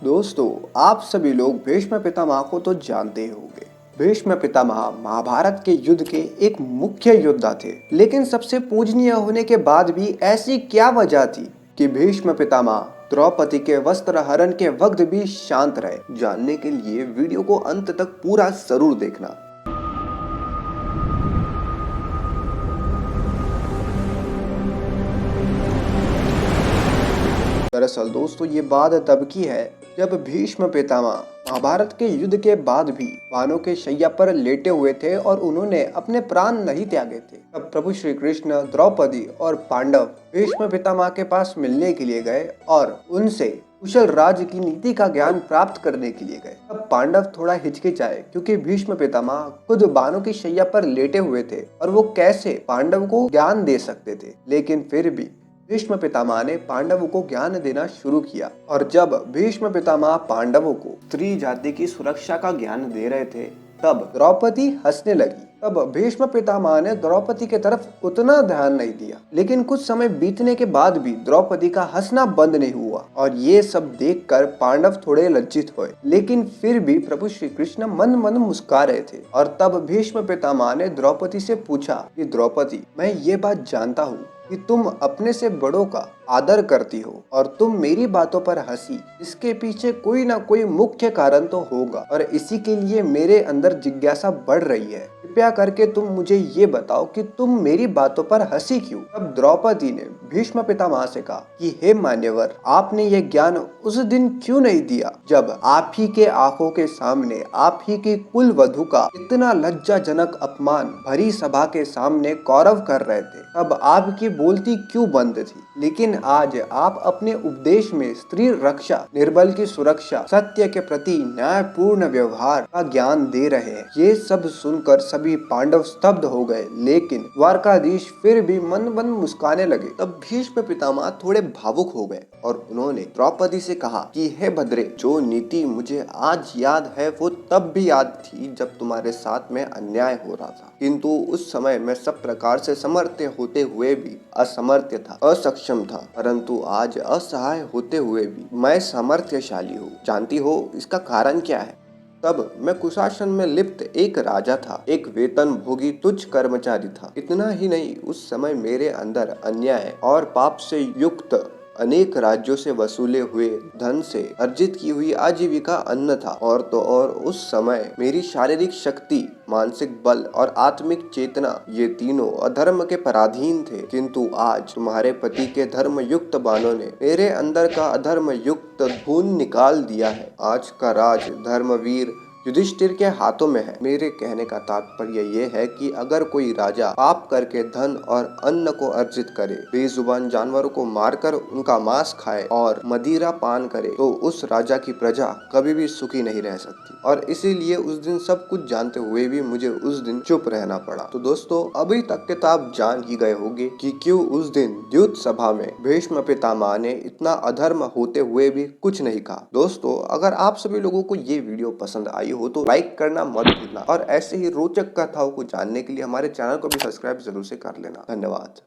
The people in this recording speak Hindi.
दोस्तों, आप सभी लोग भीष्म पितामह को तो जानते होंगे। भीष्म पितामह महाभारत के युद्ध के एक मुख्य योद्धा थे, लेकिन सबसे पूजनीय होने के बाद भी ऐसी क्या वजह थी कि भीष्म पितामह द्रौपदी के वस्त्र हरण के वक्त भी शांत रहे। जानने के लिए वीडियो को अंत तक पूरा जरूर देखना। दरअसल दोस्तों, ये बात तब की है जब भीष्म पितामह महाभारत के युद्ध के बाद भी बाणों के शैया पर लेटे हुए थे और उन्होंने अपने प्राण नहीं त्यागे थे। तब प्रभु श्री कृष्ण, द्रौपदी और पांडव भीष्म पितामह के पास मिलने के लिए गए और उनसे कुशल राज्य की नीति का ज्ञान प्राप्त करने के लिए गए। तब पांडव थोड़ा हिचकिचाए, क्योंकि भीष्म पितामह खुद बाणों की शैया पर लेटे हुए थे और वो कैसे पांडव को ज्ञान दे सकते थे। लेकिन फिर भी भीष्म पितामह ने पांडवों को ज्ञान देना शुरू किया, और जब भीष्म पितामह पांडवों को स्त्री जाति की सुरक्षा का ज्ञान दे रहे थे, तब द्रौपदी हंसने लगी। तब भीष्म पितामह ने द्रौपदी की तरफ उतना ध्यान नहीं दिया, लेकिन कुछ समय बीतने के बाद भी द्रौपदी का हंसना बंद नहीं हुआ, और ये सब देखकर पांडव थोड़े लज्जित हुए। लेकिन फिर भी प्रभु श्री कृष्ण मन मन मुस्कुरा रहे थे। और तब भीष्म पितामह ने द्रौपदी से पूछा कि द्रौपदी, मैं ये बात जानता हूँ कि तुम अपने से बड़ों का आदर करती हो और तुम मेरी बातों पर हंसी। इसके पीछे कोई ना कोई मुख्य कारण तो होगा, और इसी के लिए मेरे अंदर जिज्ञासा बढ़ रही है। कृपया करके तुम मुझे ये बताओ कि तुम मेरी बातों पर हंसी क्यों। तब द्रौपदी ने भीष्म पितामह से कहा कि हे मान्यवर, आपने ये ज्ञान उस दिन क्यों नहीं दिया जब आप ही के आंखों के सामने आप ही की कुल वधू का इतना लज्जाजनक अपमान भरी सभा के सामने कौरव कर रहे थे। तब आपकी बोलती क्यों बंद थी। लेकिन आज आप अपने उपदेश में स्त्री रक्षा, निर्बल की सुरक्षा, सत्य के प्रति न्यायपूर्ण व्यवहार का ज्ञान दे रहे हैं। ये सब सुनकर सभी पांडव स्तब्ध हो गए, लेकिन द्वारकाधीश फिर भी मन मन मुस्कुराने लगे। तब भीष्म पितामह थोड़े भावुक हो गए और उन्होंने द्रौपदी से कहा कि हे भद्रे, जो नीति मुझे आज याद है वो तब भी याद थी जब तुम्हारे साथ में अन्याय हो रहा था, किंतु उस समय मैं सब प्रकार से समर्थ होते हुए भी असमर्थ था, असक्षम था, परंतु आज असहाय होते हुए भी मैं सामर्थ्यशाली हूँ। जानती हो इसका कारण क्या है? तब मैं कुशासन में लिप्त एक राजा था, एक वेतन भोगी तुच्छ कर्मचारी था। इतना ही नहीं, उस समय मेरे अंदर अन्याय और पाप से युक्त अनेक राज्यों से वसूले हुए धन से अर्जित की हुई आजीविका अन्न था। और तो और उस समय मेरी शारीरिक शक्ति, मानसिक बल और आत्मिक चेतना, ये तीनों अधर्म के पराधीन थे। किंतु आज तुम्हारे पति के धर्म युक्त बाणों ने मेरे अंदर का अधर्म युक्त खून निकाल दिया है। आज का राज धर्मवीर युधिष्ठिर के हाथों में है। मेरे कहने का तात्पर्य ये है कि अगर कोई राजा पाप करके धन और अन्न को अर्जित करे, बेजुबान जानवरों को मारकर उनका मांस खाए और मदिरा पान करे, तो उस राजा की प्रजा कभी भी सुखी नहीं रह सकती। और इसीलिए उस दिन सब कुछ जानते हुए भी मुझे उस दिन चुप रहना पड़ा। तो दोस्तों, अभी तक के तो आप जान ही गए होंगे कि क्यों उस दिन द्यूत सभा में भीष्म पितामह ने इतना अधर्म होते हुए भी कुछ नहीं कहा। दोस्तों, अगर आप सभी लोगों को ये वीडियो पसंद आई हो तो लाइक करना मत भूलना, और ऐसे ही रोचक कथाओं को जानने के लिए हमारे चैनल को भी सब्सक्राइब जरूर से कर लेना। धन्यवाद।